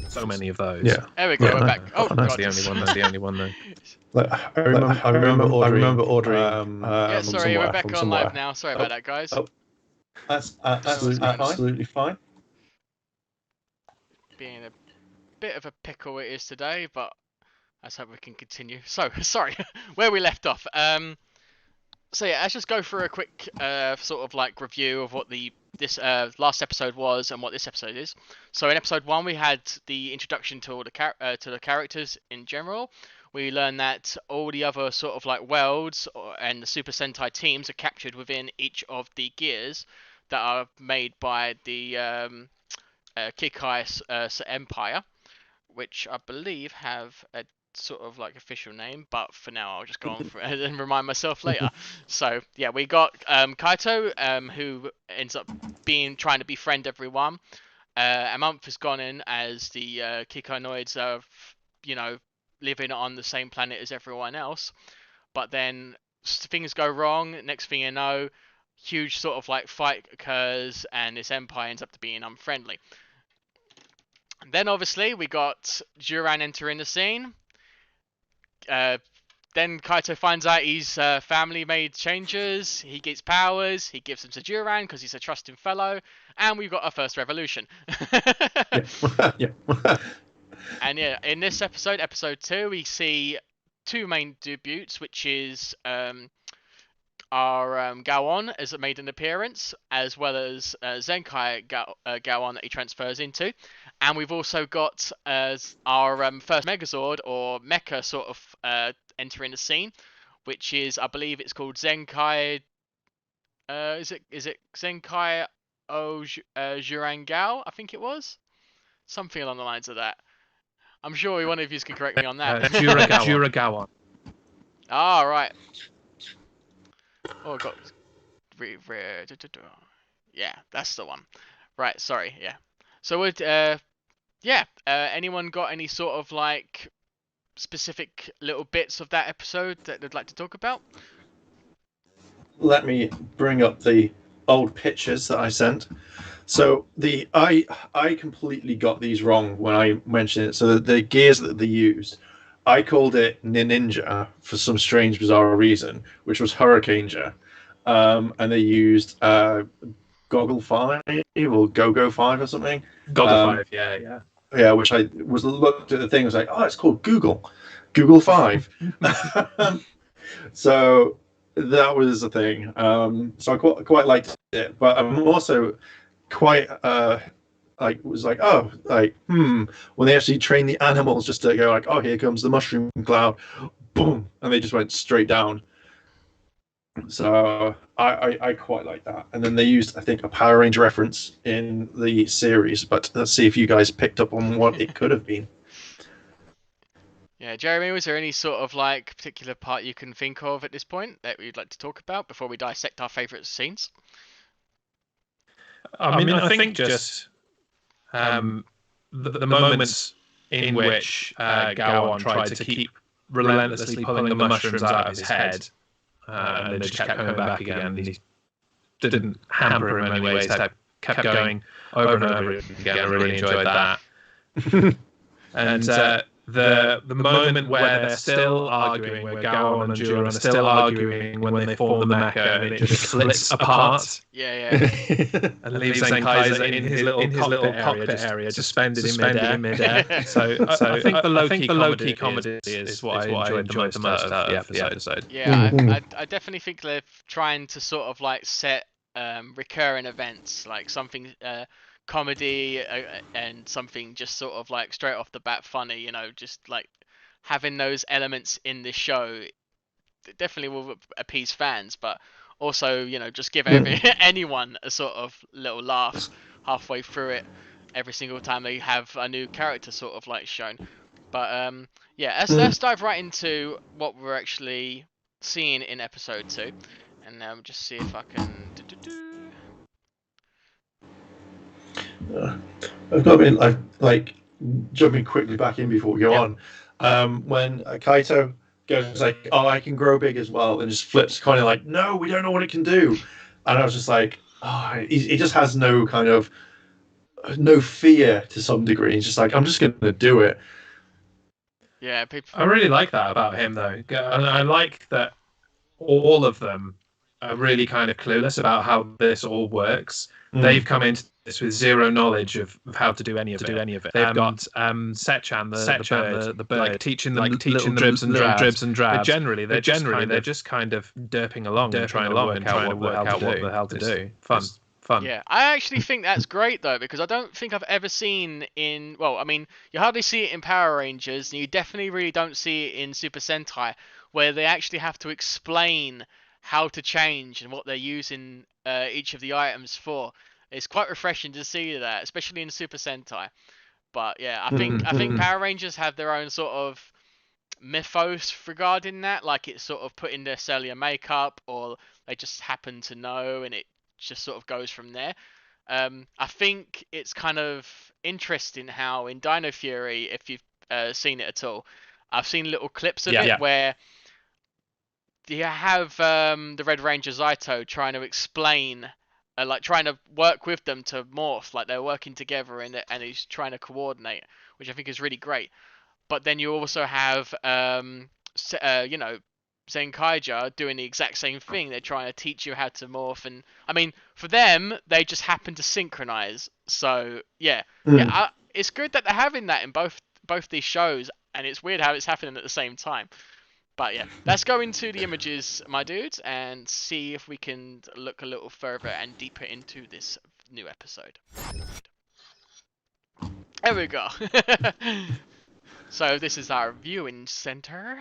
So many of those. Yeah. There we go. Yeah, We're no, back. Oh, That's God. the only one. That's the only one though. Like, I remember ordering. Yeah, from sorry, we're somewhere, back from on somewhere. live now. Sorry about that, guys. Oh. That's Absolutely absolutely fine. Being a bit of a pickle it is today, but let's hope we can continue. So, sorry, where we left off. So yeah, let's just go through a quick sort of like review of what this last episode was and what this episode is. So in episode 1 we had the introduction to all the characters in general. We learned that all the other sort of like worlds and the Super Sentai teams are captured within each of the gears that are made by the Kikai Empire, which I believe have a sort of like official name, but for now I'll just go on for it and remind myself later. So yeah, we got Kaito, who ends up trying to befriend everyone. A month has gone in as the Kikonoids are, living on the same planet as everyone else, but then things go wrong. Next thing you know, huge sort of like fight occurs, and this empire ends up being unfriendly. Then obviously we got Duran entering the scene. Then Kaito finds out his family made changes. He gets powers. He gives them to Duran because he's a trusting fellow. And we've got our first revolution. Yeah. And yeah, in this episode, episode 2, we see 2 main debuts, which is our Gowon has made an appearance, as well as Zenkai Gowon that he transfers into. And we've also got our first Megazord, or Mecha, sort of entering the scene, which is, I believe it's called Zenkai... is it Zenkai Jurangao, I think it was? Something along the lines of that. I'm sure one of you can correct me on that. Juragawa. Ah, right. Oh, I got... Yeah, that's the one. Right, sorry, yeah. So, anyone got any sort of, like, specific little bits of that episode that they'd like to talk about? Let me bring up the old pictures that I sent. So I completely got these wrong when I mentioned it. So the gears that they used, I called it Ninja for some strange, bizarre reason, which was Hurricaneja. And they used Goggle 5 or Go-Go 5 or something. Goggle 5, yeah. Yeah, which I looked at the thing, was like, oh, it's called Google 5. So that was the thing. So I quite liked it, but I'm also quite when they actually train the animals just to go like, oh, here comes the mushroom cloud, boom, and they just went straight down. So I quite like that. And then they used, I think, a Power Ranger reference in the series, but let's see if you guys picked up on what it could have been. Yeah, Jeremy, was there any sort of like particular part you can think of at this point that we'd like to talk about before we dissect our favourite scenes? I mean, I think just the moments in which Gowon tried to keep relentlessly pulling the mushrooms out of his head, and they just kept coming back again, and he didn't hamper him in any ways, kept going over and over again. I really enjoyed that. And the moment where they're still arguing, where Gowon and Duran are still arguing when they form the mecha, and it just splits apart. Yeah. And leaves Zenkaiger in his little cockpit area, suspended in midair. So I think the low-key comedy is what I enjoyed the most out of the episode. Yeah, I definitely think they're trying to sort of like set recurring events, like something comedy and something just sort of like straight off the bat funny, just like having those elements in this show definitely will appease fans, but also, just give anyone a sort of little laugh halfway through it every single time they have a new character sort of like shown. But let's dive right into what we're actually seeing in episode 2, and just see if I can I've got to be like jumping quickly back in before we go on. When Kaito goes like, "Oh, I can grow big as well," and just flips, kind of like, "No, we don't know what it can do." And I was just like, "Oh, he just has no kind of no fear to some degree. He's just like, I'm just going to do it. Yeah, people. I really like that about him, though. And I like that all of them are really kind of clueless about how this all works. They've come into this with zero knowledge of how to do any of it. They've got Setchan, the bird, like teaching them little dribs and drabs. But generally, they're just kind of derping along and trying to work out what the hell to do. Fun. Yeah, I actually think that's great though, because I don't think I've ever seen well, I mean, you hardly see it in Power Rangers, and you definitely really don't see it in Super Sentai, where they actually have to explain how to change and what they're using each of the items for. It's quite refreshing to see that, especially in Super Sentai. But yeah, I think Power Rangers have their own sort of mythos regarding that, like it's sort of put in their cellular makeup, or they just happen to know, and it just sort of goes from there. I think it's kind of interesting how in Dino Fury, if you've seen it at all, I've seen little clips of it where you have the Red Ranger Zaito trying to explain, like trying to work with them to morph, like they're working together, and he's trying to coordinate, which I think is really great. But then you also have, Zenkaiger doing the exact same thing. They're trying to teach you how to morph, and I mean, for them, they just happen to synchronize. So it's good that they're having that in both these shows, and it's weird how it's happening at the same time. But yeah, let's go into the images, my dudes, and see if we can look a little further and deeper into this new episode. There we go. So this is our viewing center.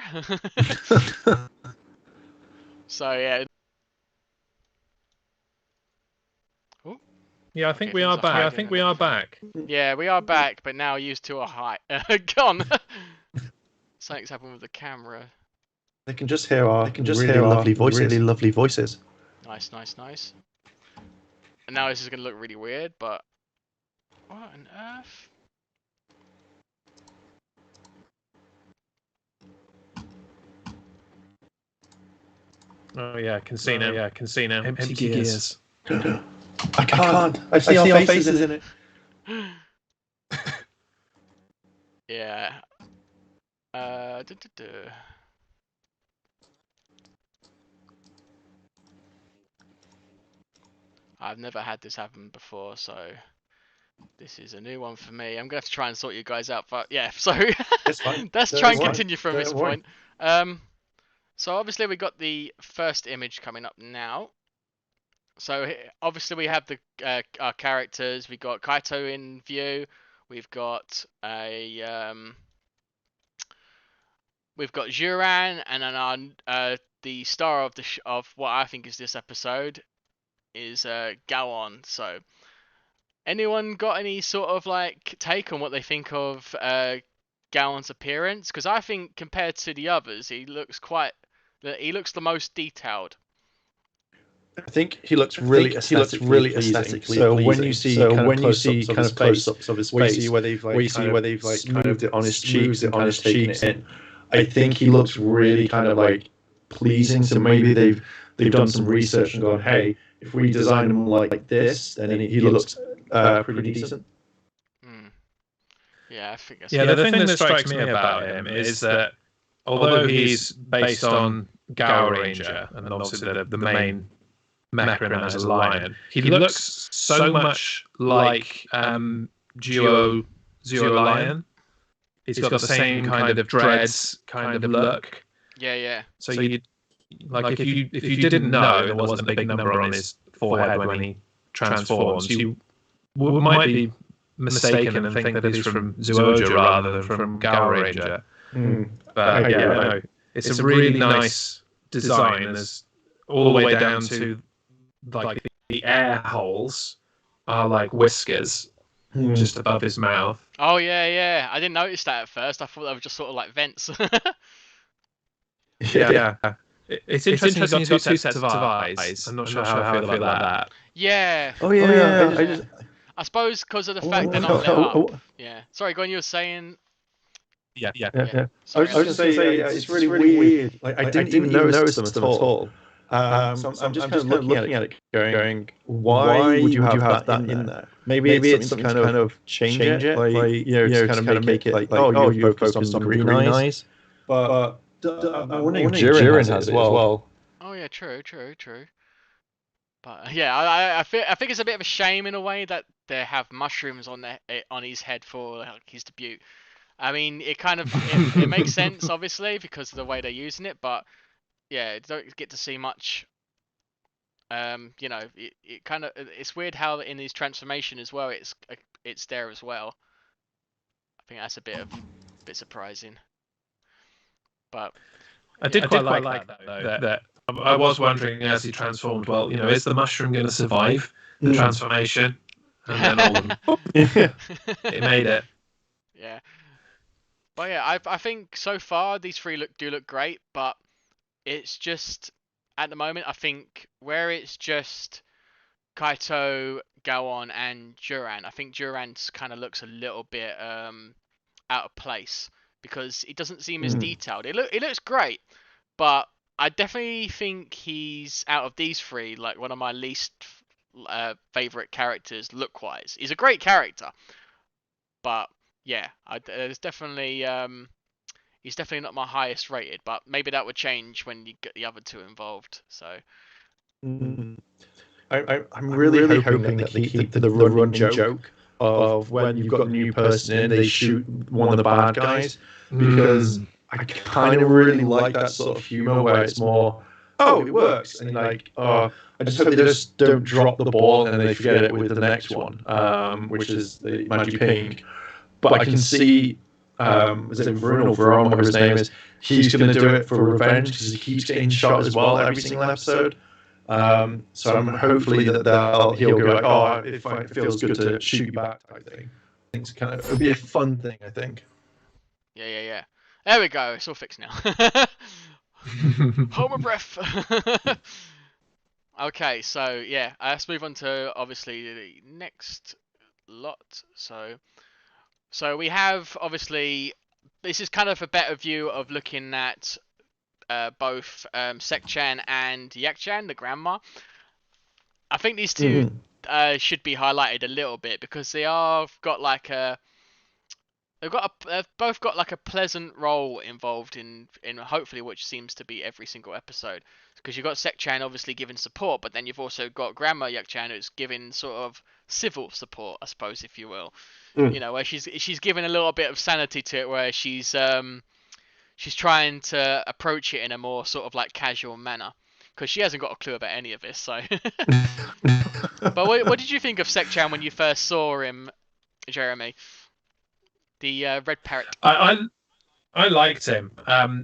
So yeah. Ooh. Yeah, I think we are back. Yeah, we are back, but now used to a high. Gone. Something's happened with the camera. They can just hear our lovely voices. Nice. And now this is gonna look really weird, but what on earth? Oh yeah, I can see now. Empty gears. I can't. I see our faces in it. Yeah. I've never had this happen before, so this is a new one for me. I'm gonna have to try and sort you guys out, but yeah. So let's try and continue from this point. So obviously we got the first image coming up now. So obviously we have our characters. We got Kaito in view. We've got Juran, and then the star of what I think is this episode is Gowon. So anyone got any sort of like take on what they think of Gowon's appearance? Because I think compared to the others, he looks the most detailed. I think he looks really aesthetically pleasing. So when you see kind of close-ups of his face, where they've smoothed it on his cheeks and kind of taken it in, I think he looks really kind of like pleasing. So maybe they've done some research and gone, hey, if we design him like this, then he looks pretty decent. Yeah, I think that's the thing that strikes me about him is that although he's based on Gao Ranger, and then obviously the main mecha in that is a lion, he looks so much like Zero Lion. He's got the same kind of dreads kind of look. Yeah. So you like if you didn't know there wasn't a big number on his forehead when he transforms, you might be mistaken and think that he's from Zooja rather than from Gao Ranger. But no, it's a really nice design. There's all the way down to like the air holes are like whiskers just above his mouth. Oh yeah. I didn't notice that at first. I thought they were just sort of like vents. Yeah. It's interesting he's got two sets of eyes. I'm not sure how I feel about that. Yeah. Oh yeah. I suppose because of the fact they're not lit up. Yeah. Sorry, Gwen, you were saying. Yeah. Sorry, I was just saying it's really weird. Like, I didn't even notice them at all. So I'm just kind of looking at it, going, why would you have that in there? Maybe it's something to kind of change it, like to kind of make it like, oh, you're focused on the green eyes. But I'm wondering if Jiren has it as well. Oh yeah, true. But yeah, I think it's a bit of a shame in a way that they have mushrooms on his head for like, his debut. I mean, it makes sense obviously because of the way they're using it, but yeah, you don't get to see much. It kind of it's weird how in his transformation as well, it's there as well. I think that's a bit surprising. But I did quite like that though. That I was wondering as he transformed. Well, is the mushroom going to survive the transformation? And then all of them, it made it. Yeah. But yeah, I think so far these three do look great, but it's just at the moment I think where it's just Kaito, Gowon, and Duran. I think Duran's kind of looks a little bit out of place because it doesn't seem as detailed. It looks great, but I definitely think he's out of these three like one of my least favorite characters look wise. He's a great character, but yeah, there's definitely he's definitely not my highest rated. But maybe that would change when you get the other two involved. So. I'm really hoping that they keep the running joke of when you've got a new person in, they shoot one of the bad guys, because I kind of really like that sort of humor where it's more, oh, it works, and like, I just hope they just don't drop the ball and they forget it with the next one, which is the Magic Pink. But I can see, is it Bruno Veron, whatever his name is, he's going to do it for revenge because he keeps getting shot as well every single episode. So I'm hopefully that he'll go like, oh, it feels good to shoot you back type thing. I think it'll be a fun thing, I think. Yeah. There we go. It's all fixed now. Hold my breath. Okay, so yeah, let's move on to obviously the next lot. So we have obviously this is kind of a better view of looking at both Sek-chan and Yak-chan, the grandma. I think these two should be highlighted a little bit because they've both got like a pleasant role involved in hopefully which seems to be every single episode. Because you've got Sek-chan obviously giving support, but then you've also got Grandma Yak-chan who's giving sort of civil support, I suppose, if you will. Where she's giving a little bit of sanity to it, where she's trying to approach it in a more sort of like casual manner, because she hasn't got a clue about any of this. So, but what did you think of Sek-chan when you first saw him, Jeremy? The red parrot. I liked him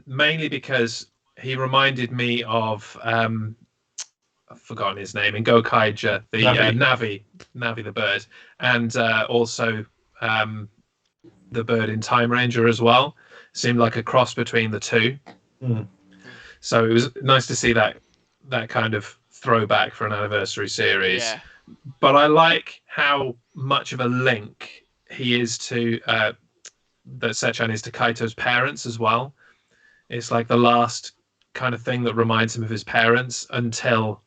mainly because he reminded me of I've forgotten his name in Zenkaiger, the Navi the bird, and also the bird in Time Ranger as well. Seemed like a cross between the two. So it was nice to see that kind of throwback for an anniversary series. Yeah. But I like how much of a link he is to that Sek-chan is to Kaito's parents as well. It's like the last kind of thing that reminds him of his parents until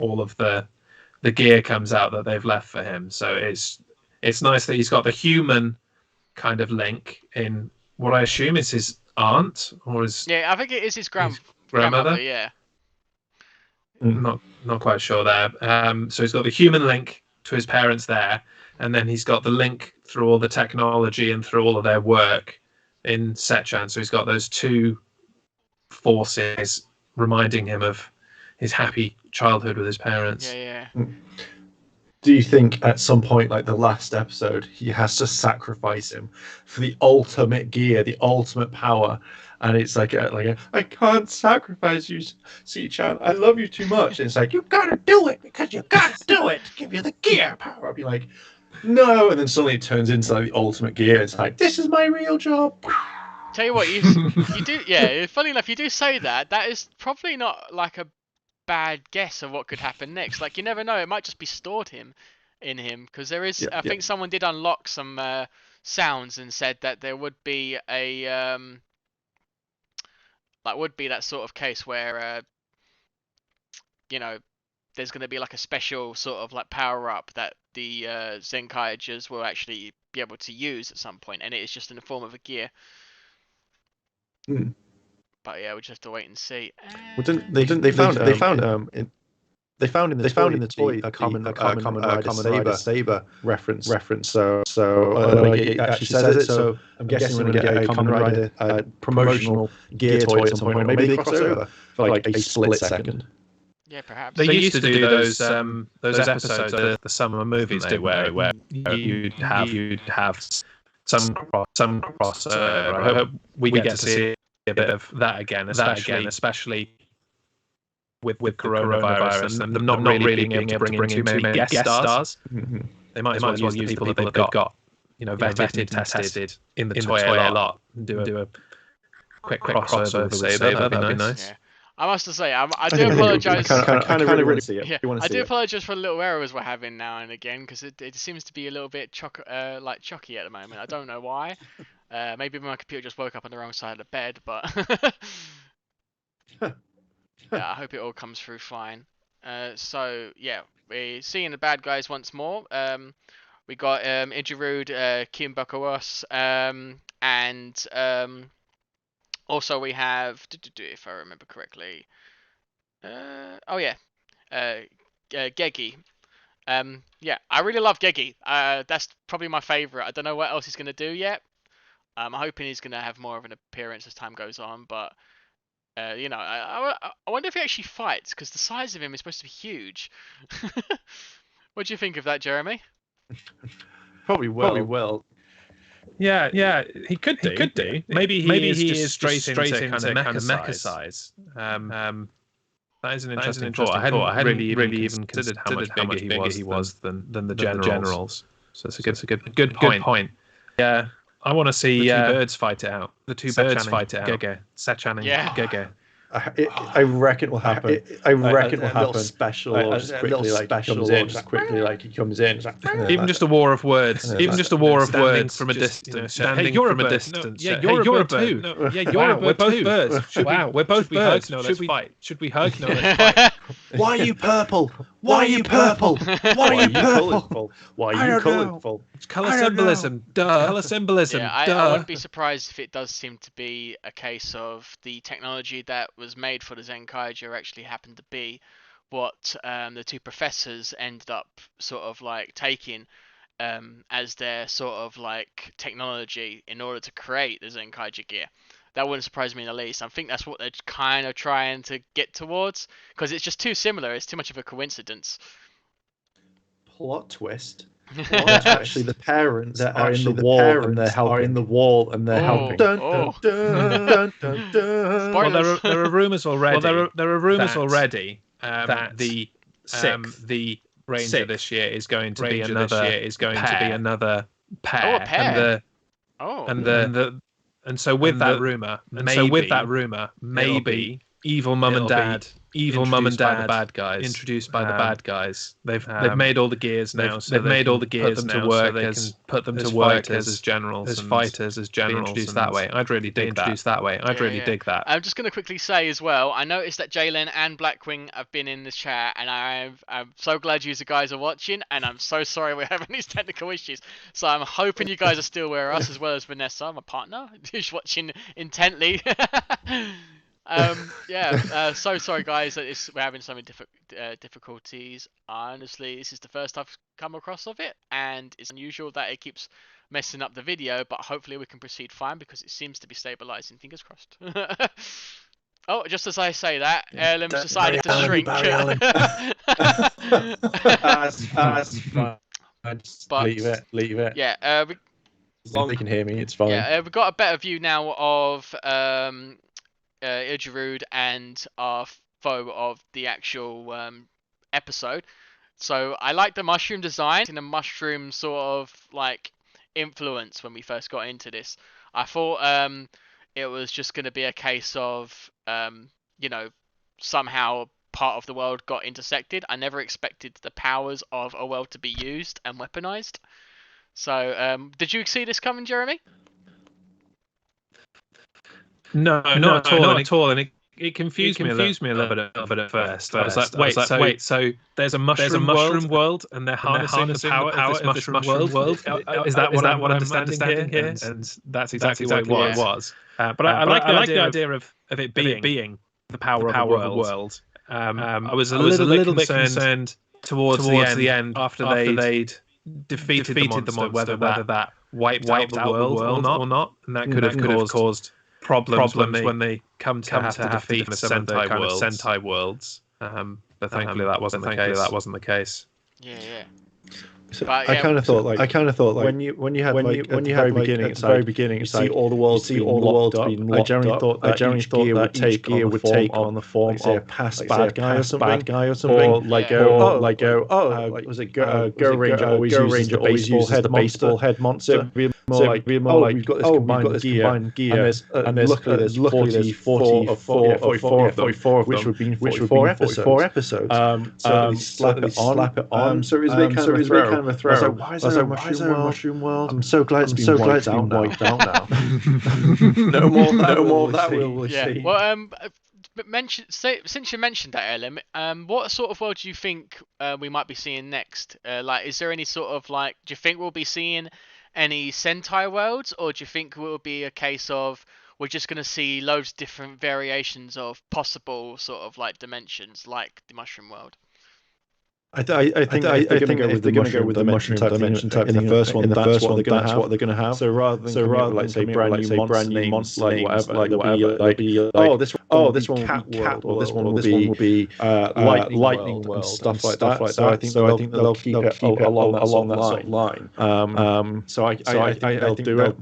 all of the gear comes out that they've left for him. So it's nice that he's got the human kind of link in what I assume is his aunt or his... Yeah, I think it is his grandmother. Yeah. Not quite sure there. So he's got the human link to his parents there, and then he's got the link through all the technology and through all of their work in Sek-chan. So he's got those two forces reminding him of his happy childhood with his parents. Yeah. Do you think at some point, like the last episode, he has to sacrifice him for the ultimate gear, the ultimate power? And it's like I can't sacrifice you, Sek-chan. I love you too much. And it's like, you gotta do it because you gotta do it to give you the gear power. I'd be like, no. And then suddenly it turns into like the ultimate gear. It's like, this is my real job. Tell you what, you do. Yeah, funny enough, you do say that. That is probably not like a bad guess of what could happen next. Like, you never know. It might just be stored in him because there is. I think someone did unlock some sounds and said that there would be a would be that sort of case where you know, there's going to be like a special sort of like power up that the Zenkaigers will actually be able to use at some point, and it is just in the form of a gear. Hmm. But yeah, we'll just have to wait and see. Well, they found in the toy a common rider saber reference. So it actually says it. So I'm guessing we're going to get a common rider promotional gear toy at some point. Maybe they cross over for like a split second. Yeah, perhaps. They used to do those episodes of the summer movies, where you'd have some crossover. I hope we get to see a bit of that again, especially with coronavirus and them not really being able to bring in too many guest stars. Mm-hmm. They might as well use the people that they've got, vetted and tested in the toy a lot, and do a quick crossover with Saber. That'd be nice. Yeah. I must say, I do apologise. I kind of really want to see it. Yeah, I do apologise for the little errors we're having now and again, because it seems to be a little bit chocky at the moment. I don't know why. Maybe my computer just woke up on the wrong side of the bed, but yeah, I hope it all comes through fine. So yeah, we're seeing the bad guys once more. We got Ijirude, Kimbakuos, and also we have, if I remember correctly, Gegi. Yeah, I really love Gegi. That's probably my favourite. I don't know what else he's going to do yet. I'm hoping he's going to have more of an appearance as time goes on, but I wonder if he actually fights, because the size of him is supposed to be huge. What do you think of that, Jeremy? Probably will. Yeah, he could do. Maybe he is straight into kind of mecha size. That is an interesting thought. I hadn't really even considered how much bigger he was than the generals. So it's a good point. Yeah, I want to see the two birds fight it out. Gege, Sechan and Gege. I reckon it will happen. A little special, or just quickly like he comes in. Even just a war of words. From a distance. Hey, you're from a distance. Yeah, you're a bird too. Yeah, you're a bird. We're both birds. Wow, we're both birds. Should we fight? Should we hug? No, let's fight. Why are you purple? Why are you purple? Why are you colourful? Why are you colourful? It's colour symbolism. Duh. Colour symbolism. Yeah, I wouldn't be surprised if it does seem to be a case of the technology that was made for the Zenkaiger actually happened to be what the two professors ended up sort of like taking as their sort of like technology in order to create the Zenkaiger gear. That wouldn't surprise me in the least. I think that's what they're kind of trying to get towards, because it's just too similar. It's too much of a coincidence. Plot twist. Actually, the parents that are in the wall and they're helping. Are in the wall and they're helping. Dun, dun, dun, dun, dun. Well, there are rumors already. That the Ranger this year is going to be another pair. Oh, a pair. And so with that rumor, maybe evil mum and dad, introduced by the bad guys. They've made all the gears now, so they've made all the gears now, so they can put them to work as generals, as fighters, as generals. Introduced that way. I'd really dig that. I'm just going to quickly say as well, I noticed that Jalen and Blackwing have been in this chat, and I'm so glad you guys are watching, and I'm so sorry we're having these technical issues. So I'm hoping you guys are still with us, as well as Vanessa, my partner, who's watching intently. So sorry guys that we're having so many difficulties. Honestly, this is the first I've come across of it, and it's unusual that it keeps messing up the video, but hopefully we can proceed fine because it seems to be stabilizing. Fingers crossed. Oh, just as I say that, Heirloom's decided to shrink. But leave it. Yeah, as long as they can hear me, it's fine. Yeah, we've got a better view now of Ijirude and our foe of the actual episode. So I like the mushroom design and the mushroom sort of like influence when we first got into this. I thought it was just going to be a case of somehow part of the world got intersected. I never expected the powers of a world to be used and weaponized. So did you see this coming, Jeremy? No, not at all. And it confused me a little bit at first. I was like, wait, so there's a mushroom world, and they're harnessing the power of this mushroom world. Is that what I'm understanding here? And that's exactly what it was. But I like the idea of it being the power of the world. I was a little bit concerned towards the end after they'd defeated the monster, whether that wiped out the world or not, and that could have caused problems when they come to have to defeat some of the kind of Sentai worlds. But thankfully that wasn't the case. Yeah. So I kind of thought like when you had at the very beginning, you see all the worlds being locked up. I generally thought that each gear would take on the form of past bad guy or something, or like was it Go Ranger always uses the baseball head monster. More like we've got this combined gear, and luckily there's 44 of which would be 44 episodes. So they slap it on. So it was a bit kind of a throw. I was like, why is there a mushroom world? I'm so glad it's been wiped out now. No more of that. We'll see. Well, since you mentioned that, Ellen, what sort of world do you think we might be seeing next? Like, is there any sort of do you think we'll be seeing any Sentai worlds, or do you think it will be a case of we're just going to see loads of different variations of possible sort of dimensions, like the mushroom world? I think if they're going to go with the mushroom dimension type in the first one, that's what they're going to have. So rather than say brand new monster names, whatever, this one will be cat world, or this one will be lightning world and stuff like that. So I think they'll keep it along that sort of line. So I think they'll do it.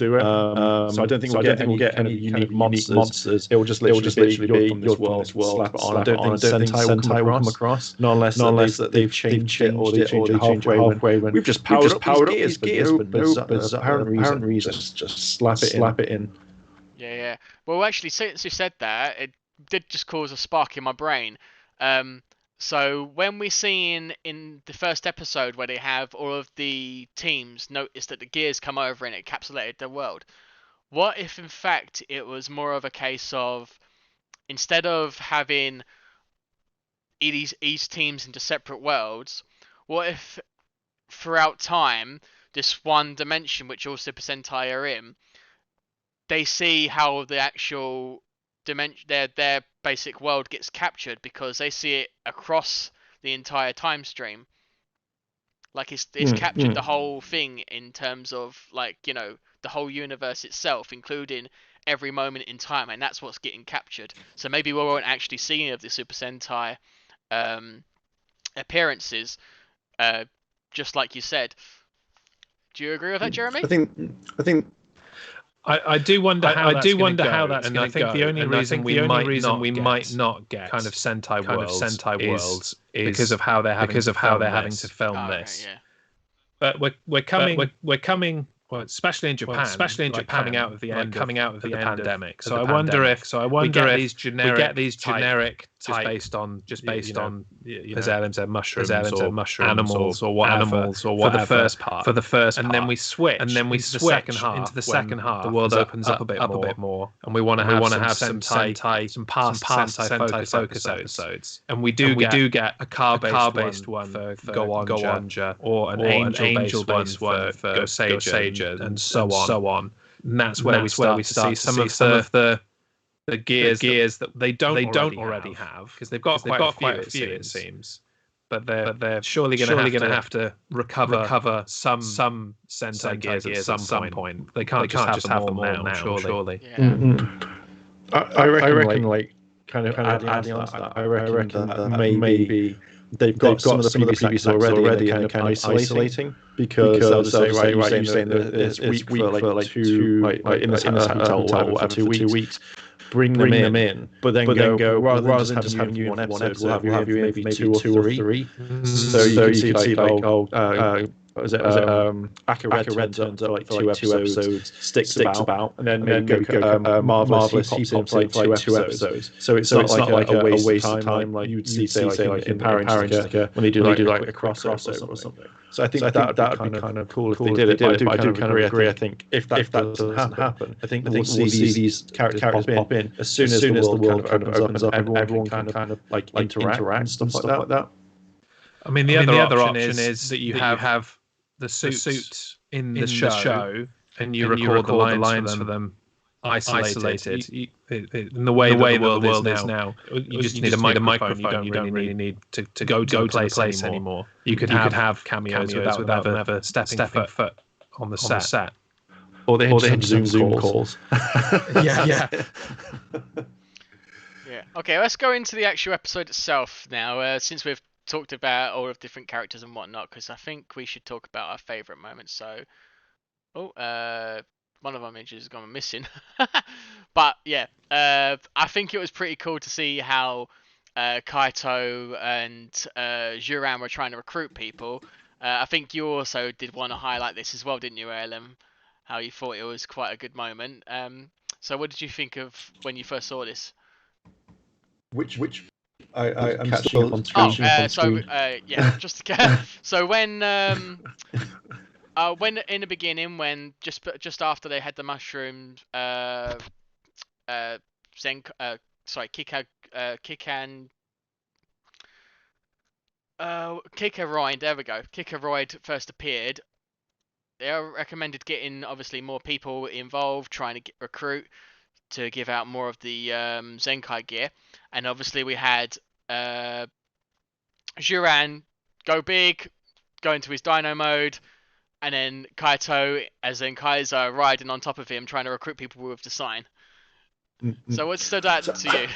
So I don't think we'll get any unique monsters. It will just literally be you're from this world, slap it on. I don't think Sentai will come across, not unless that they've changed it halfway when we've just powered up these gears, but there's apparent reason. Just slap it in. Yeah. Well, actually, since you said that, it did just cause a spark in my brain. So when we see in the first episode where they have all of the teams notice that the gears come over and it encapsulated the world, what if in fact it was more of a case of, instead of having each teams into separate worlds, what if throughout time this one dimension which all Super Sentai are in, they see how the actual dimension, their basic world gets captured because they see it across the entire time stream, like it's captured the whole thing in terms of the whole universe itself, including every moment in time, and that's what's getting captured. So maybe we won't actually see any of the Super Sentai appearances, just like you said. Do you agree with that, Jeremy? I do wonder how that's going to go, and I think the only reason we might not get kind of Sentai worlds is because of how they're having to film this. Yeah. But we're coming. Well, especially in Japan, coming out of the end of the pandemic. So I wonder if we get these generic just based on as Ellen said, mushrooms or animals or whatever for the first part, and then we switch into the second half. The world opens up a bit more, and we want to have some past Sentai focus episodes, and we do get a car-based one for Go-Onja, or an angel-based one for Go-Seiger, and so on. And that's where we start to see some of the gears that they don't already have, because they've got quite a few, it seems. But they're surely going to have to recover some Sentai gears at some point. They can't just have them all now, surely. Yeah. I reckon kind of adding on to that. I reckon that maybe they've got some of the previous already and kind of isolating, because they'll say, right, you're saying that it's week for 2, in the hotel for 2 weeks. Bring them in, but then go rather than just having you in one episode, we'll have you maybe 2 or 3. So you can see Red turns up for like two episodes, sticks about, and then Marvelous he pops in for like two episodes. So it's not like a waste of time like you'd see say like in Power Rangers when they do like a crossover or something. So I think that would be kind of cool if they did it. But I do kind of agree. I think if that doesn't happen, I think we'll see these characters pop in as soon as the world kind of opens up and everyone can kind of like interact and stuff like that. I mean, the other option is that you have the suit in the show and you record the lines for them isolated. In the way the world is now, you just need a microphone. You don't really need to go to a place anymore. You could have cameos without ever stepping foot on the set. Or they hit Zoom calls. Yeah. Okay, let's go into the actual episode itself now. Since we've talked about all of different characters and whatnot, because I think we should talk about our favourite moments. So, one of our images has gone missing. But yeah, I think it was pretty cool to see how Kaito and Juran were trying to recruit people. I think you also did want to highlight this as well, didn't you, Ellen? How you thought it was quite a good moment. So what did you think of when you first saw this? Which I'm catching up on screen. So when in the beginning, when just after they had the mushrooms, Kikaroid, there we go. Kikaroid first appeared. They recommended getting obviously more people involved, trying to recruit to give out more of the Zenkai gear, and obviously we had Juran go big, go into his Dino mode, and then Kaito as Zenkaiger riding on top of him, trying to recruit people with the sign. So what stood out to you?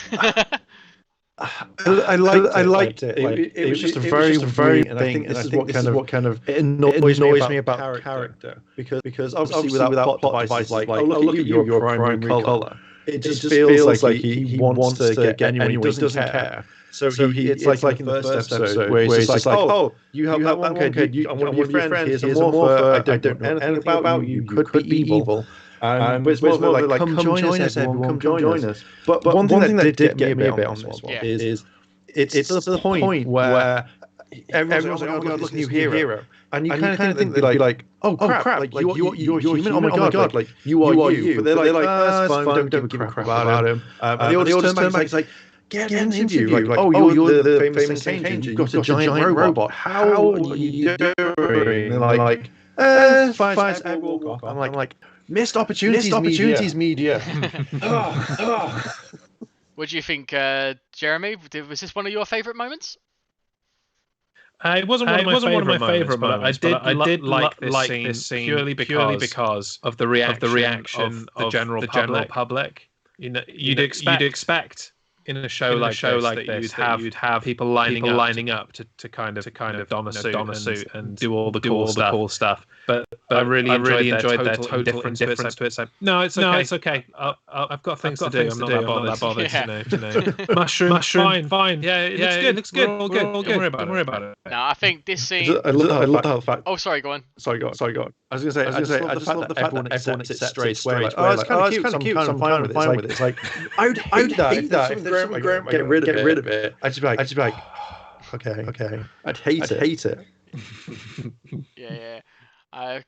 I liked it. It was just a very weird thing. I think this is what kind of annoys me about character. Because obviously without plot devices like, oh look at your primary colour, it just feels like he wants to get anyone, he doesn't care. So it's like in the first episode where he's just like, oh, you have that one kid, I'm one of your friends, here's a morpher, I don't know anything about you, you could be evil. But it's more like, come join us, everyone, come join us. But one thing that did get me a bit on this one is it's the point where everyone's like, oh my god, look, new hero. And you kind of think they'd be like, oh crap, like you're human, oh my god, like you are you. But they're like, that's fine, don't give a crap about him. And they all just turn back, it's like, get an interview. Like, oh, you're the famous Sentai, you've got a giant robot. How are you doing? And they're like, fine, I'm like, missed opportunities, media. What do you think, Jeremy? Was this one of your favourite moments? It wasn't one of my favourite moments, but I did like this scene purely because of the reaction of the general public. You know, you'd expect in a show like this that you'd have people lining up to kind of don a suit and do all the cool stuff. But I really enjoyed their total indifference to it. So, no, it's okay. I've got things to do. I'm not that bothered. Yeah. Mushroom, fine. Yeah, it looks good. We're all good. Don't worry about it. No, I think this scene. I love the fact. Oh, sorry, go on. Sorry, go on. I was going to say, I just love the fact that everyone accepts it straight away. It's kind of cute. So I'm fine with it. It's like I'd hate that if Grandma get rid of it. I'd just be like, okay. I'd hate it. Yeah. I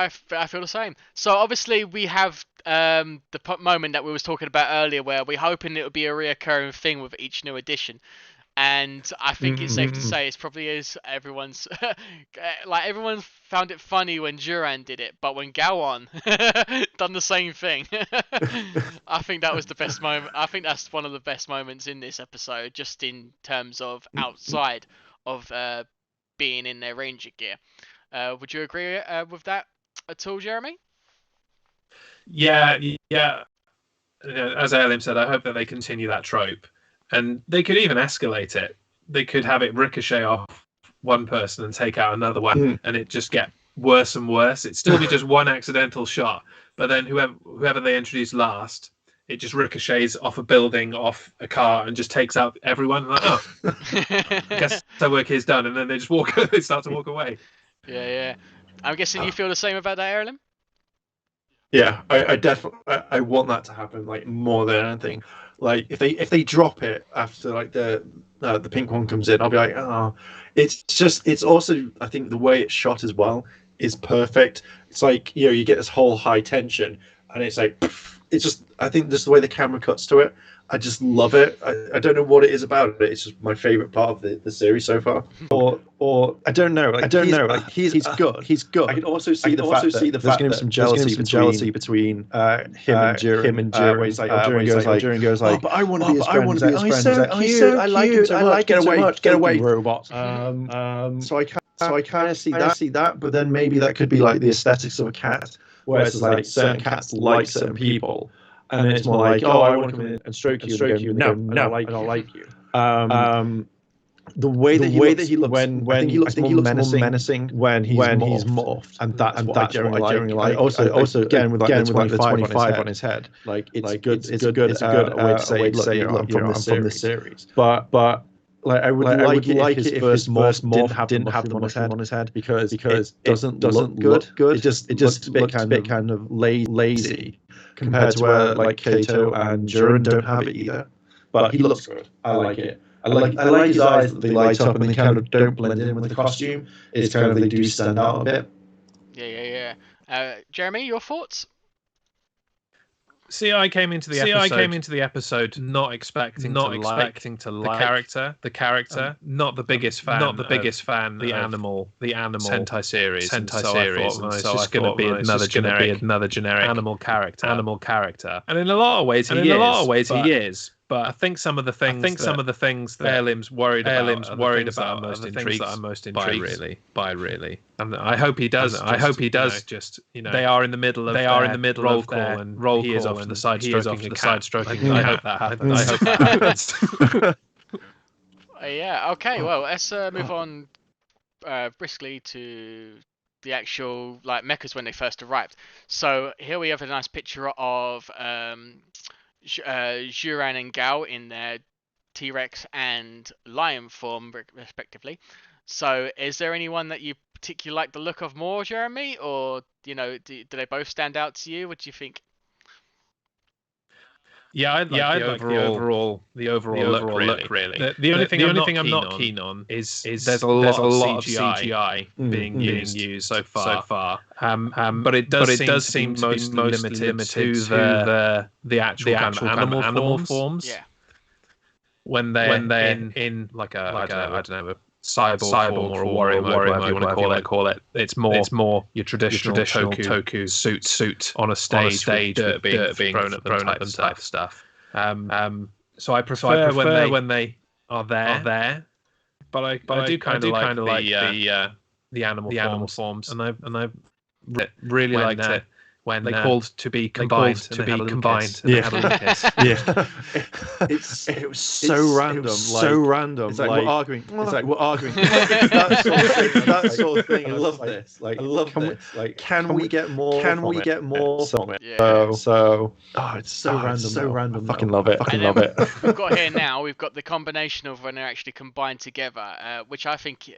feel the same. So obviously we have the moment that we was talking about earlier, where we're hoping it would be a reoccurring thing with each new edition. And I think it's safe to say it's probably is everyone's like everyone found it funny when Juran did it, but when Gowon done the same thing, I think that was the best moment. I think that's one of the best moments in this episode, just in terms of outside of being in their Ranger gear. Would you agree with that at all, Jeremy? Yeah. As Alim said, I hope that they continue that trope. And they could even escalate it. They could have it ricochet off one person and take out another one, and it just get worse and worse. It'd still be just one accidental shot, but then whoever they introduce last, it just ricochets off a building, off a car, and just takes out everyone. Like, oh, I guess their work is done. And then they just they start to walk away. Yeah, yeah. I'm guessing you feel the same about that, Erlen? Yeah, I definitely I want that to happen like more than anything. Like if they drop it after like the pink one comes in, I'll be like, oh, it's also I think the way it's shot as well is perfect. It's like you get this whole high tension, and it's like it's just I think just the way the camera cuts to it, I just love it. I don't know what it is about it. It's just my favorite part of the series so far. Or I don't know. Like, I don't know. Like he's good. He's good. I can also see the fact that there's going to be some jealousy between him and Jiren. Where he's like, Jiren goes like, oh, but I want to be his friend. He's so cute. I like him so much. Get away, robot. So I kind of see that, but then maybe that could be like the aesthetics of a cat, whereas like certain cats like certain people, and then it's more like, oh, I want to come in and stroke you, and no, I don't like you. The way that he looks when I think he looks more menacing when he's morphed, and that's what I generally like. Also again with the 25 on his head, like it's good. It's a good way to say, look, I'm from this series. But like I would like it if his first morph didn't have the mushroom on his head because it doesn't look good. It just looks a bit kind of lazy compared to where like Kato and Jiren don't have it either. But he looks good. I like it. I like his eyes that they light up and they kind of don't blend in with the costume. It's kind of they do stand out a bit. Yeah. Jeremy, your thoughts? See, I came into the episode not expecting to like the character, not the biggest fan, the animal Sentai series. So it's just going to be another generic animal character. And in a lot of ways, he is. But I think some of the things that Erlim's worried about are most intrigued by really. And I hope he does. They are in the middle of roll call, and he is off to the side stroking. I hope that happens. Yeah. Okay. Well, let's move on briskly to the actual like mechas when they first arrived. So here we have a nice picture of Juran and Gao in their T-Rex and Lion form, respectively. So, is there anyone that you particularly like the look of more, Jeremy, or do they both stand out to you? What do you think? Yeah, I like the overall look really. The only thing I'm not keen on is there's a lot of CGI being used so far. But it does seem mostly limited to the actual kind of animal forms. Yeah. When they're in like I don't know, a cyborg form or a warrior mode, whatever you want to call it. It's more your traditional Toku suit on a stage with dirt being thrown at them type stuff. So I prefer when they are there, but I do kind of like the animal forms, and I really liked it when they called to be combined. Yeah, it was so random. It's like we're arguing. That sort of thing. I love this. I love this. Like, can we get more? From it? Yeah. So it's so random. I fucking love it. We've got here now. We've got the combination of when they're actually combined together, which I think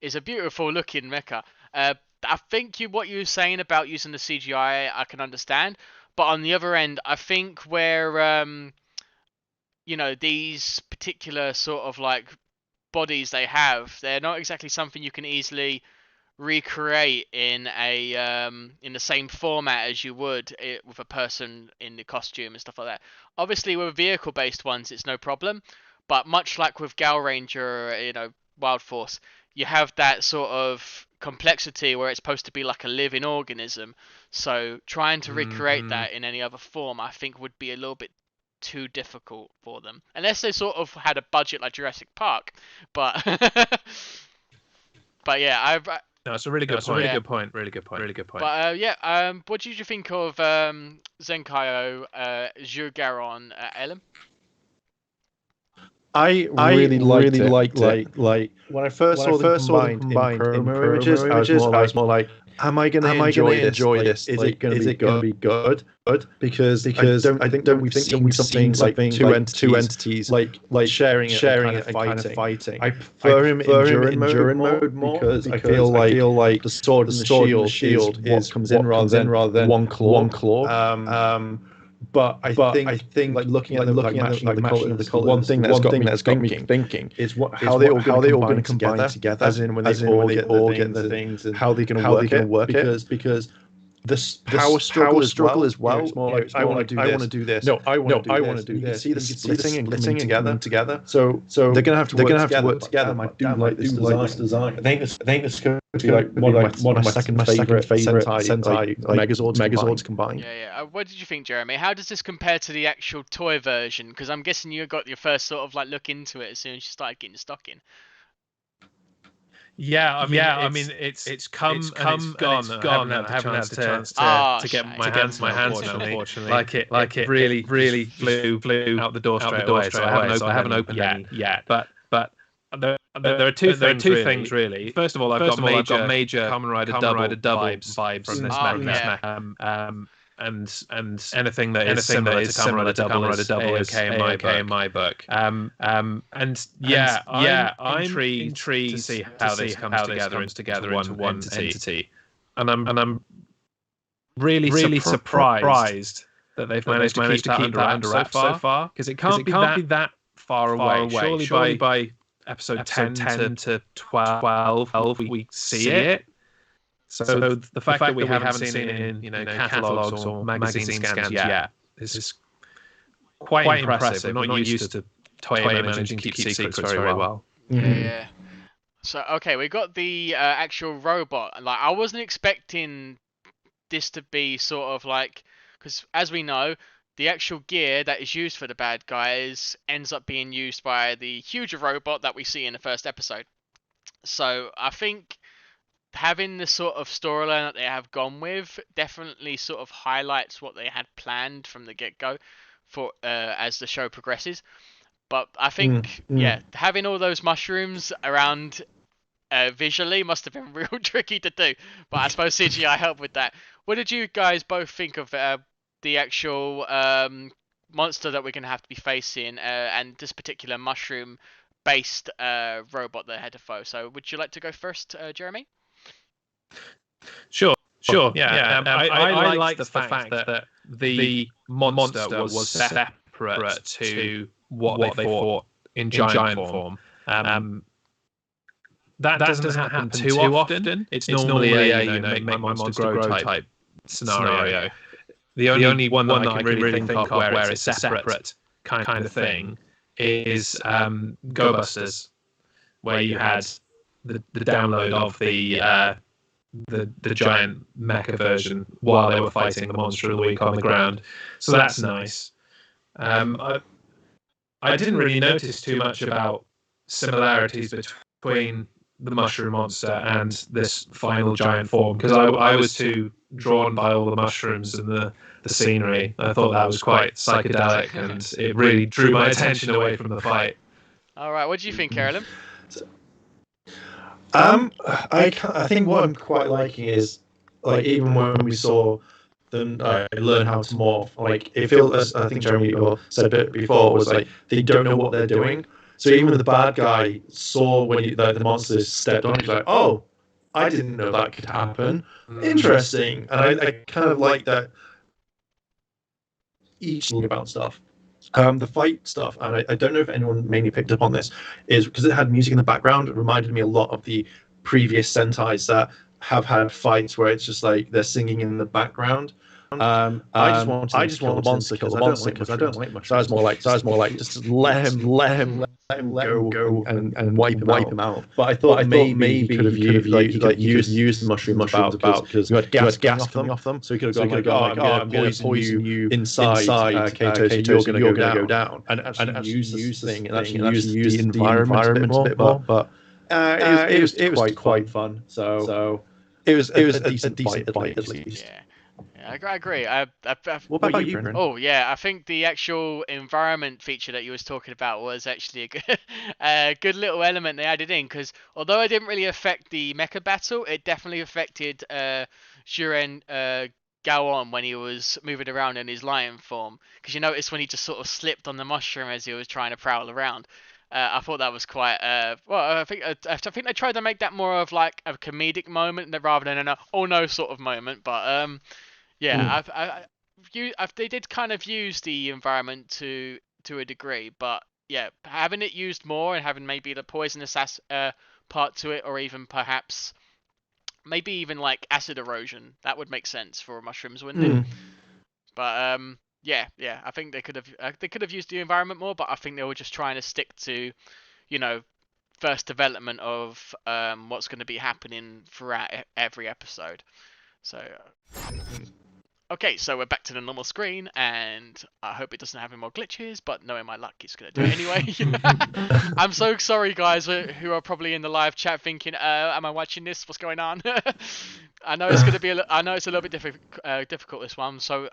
is a beautiful looking mecha. I think what you were saying about using the CGI, I can understand. But on the other end, I think where, these particular sort of like bodies they have, they're not exactly something you can easily recreate in in the same format as you would with a person in the costume and stuff like that. Obviously, with vehicle-based ones, it's no problem. But much like with Gal Ranger, Wild Force, you have that sort of complexity where it's supposed to be like a living organism. So trying to recreate that in any other form, I think, would be a little bit too difficult for them, unless they sort of had a budget like Jurassic Park. But but yeah, no, it's a really good point. Really good point. But what did you think of Zenkaiger, Zhugaron, Ellen? I really liked it. Like when I first saw the combined in promo images, I was more like, am I going to enjoy this? Is it going to be good? Because I think we've seen something like two entities like sharing it and kind of fighting. I prefer him in endurance mode more because I feel like the sword and the shield is what comes in rather than one claw. But I think like looking at the colours, one thing that's got me thinking is how they all going to combine together, as in when they all get the things, and how they're going to work it, because this power struggle as well. It's more like I want to do this. No, I want to do this. You can see them splitting and coming together. So they're going to have to work together. I do like this design. I think it's going to be like one of my second favorite Sentai Megazords combined. Yeah. What did you think, Jeremy? How does this compare to the actual toy version? Because I'm guessing you got your first sort of like look into it as soon as you started getting stock in. Yeah, I mean, it's come and it's gone. I haven't had the chance to get my hands unfortunately. Like it really flew out the door straight away. So I haven't opened any yet. But there are two things really. First of all, I've got major Kamen Rider double vibes from this mech. And anything that is similar to Kamen Rider double is okay in my book. I'm intrigued to see how this comes together into one entity, and I'm really surprised that they've managed to keep that under wraps so far, because it can't be that far away. Surely by episode 10 to 12 we see it. So the fact that we haven't seen it in catalogs or magazine scans yet is quite impressive. We're not used to Toei managing to keep secrets very well. Yeah. So okay, we got the actual robot. Like, I wasn't expecting this to be sort of like, because as we know, the actual gear that is used for the bad guys ends up being used by the huge robot that we see in the first episode. So I think having the sort of storyline that they have gone with definitely sort of highlights what they had planned from the get-go for as the show progresses. But I think having all those mushrooms around visually must have been real tricky to do, but I suppose CGI helped with that. What did you guys both think of the actual monster that we're going to have to be facing, and this particular mushroom based robot that had to foe? So would you like to go first, Jeremy? Sure. Yeah. I like the fact that the monster was separate to what they fought in giant form. That doesn't happen too often. It's normally a make my monster grow type scenario. The only one that I can really think of where it's a separate kind of thing is Go Busters, where you had the download of the giant mecha version while they were fighting the monster of the week on the ground. So that's nice. I didn't really notice too much about similarities between the mushroom monster and this final giant form, because I was too drawn by all the mushrooms and the scenery. I thought that was quite psychedelic, and it really drew my attention away from the fight. All right, what do you think, Carolyn? I think what I'm quite liking is, like, even when we saw them learn how to morph, like, it feels, as I think Jeremy said a bit before, was like they don't know what they're doing. So even the bad guy saw when the monsters stepped on, he's like, oh, I didn't know that could happen. Interesting. And I kind of like that each about stuff. The fight stuff, and I don't know if anyone mainly picked up on this, is because it had music in the background. It reminded me a lot of the previous Sentais that have had fights where it's just like they're singing in the background. I just want the monster because I don't like mushrooms. So I was more like just let him go and wipe him out. But I thought maybe he could have used the mushrooms about, because you had gas coming off them, so he could have gone like, I'm going to poison you inside Kato, so you're going to go down, and actually use this thing and actually use the environment a bit more. But it was quite fun. So it was a decent fight at least. Yeah. Yeah, I agree. What about you, Bryn? Oh yeah, I think the actual environment feature that you was talking about was actually a good, a good little element they added in. Because although it didn't really affect the mecha battle, it definitely affected Shuren Gawon when he was moving around in his lion form. Because you notice when he just sort of slipped on the mushroom as he was trying to prowl around. I thought that was quite well. I think they tried to make that more of like a comedic moment rather than an oh no sort of moment. But yeah, they did kind of use the environment to a degree, but yeah, having it used more and having maybe the poisonous part to it, or even perhaps maybe even like acid erosion, that would make sense for mushrooms, wouldn't it? But yeah, I think they could have used the environment more, but I think they were just trying to stick to, you know, first development of what's going to be happening throughout every episode. So okay, so we're back to the normal screen, and I hope it doesn't have any more glitches, but knowing my luck, it's going to do it anyway. I'm so sorry, guys, who are probably in the live chat thinking, am I watching this? What's going on? I know it's going to be, I know it's a little bit difficult, this one, so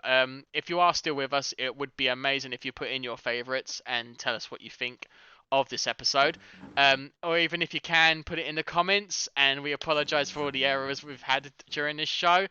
if you are still with us, it would be amazing if you put in your favourites and tell us what you think of this episode, or even if you can, put it in the comments, and we apologise for all the errors we've had during this show.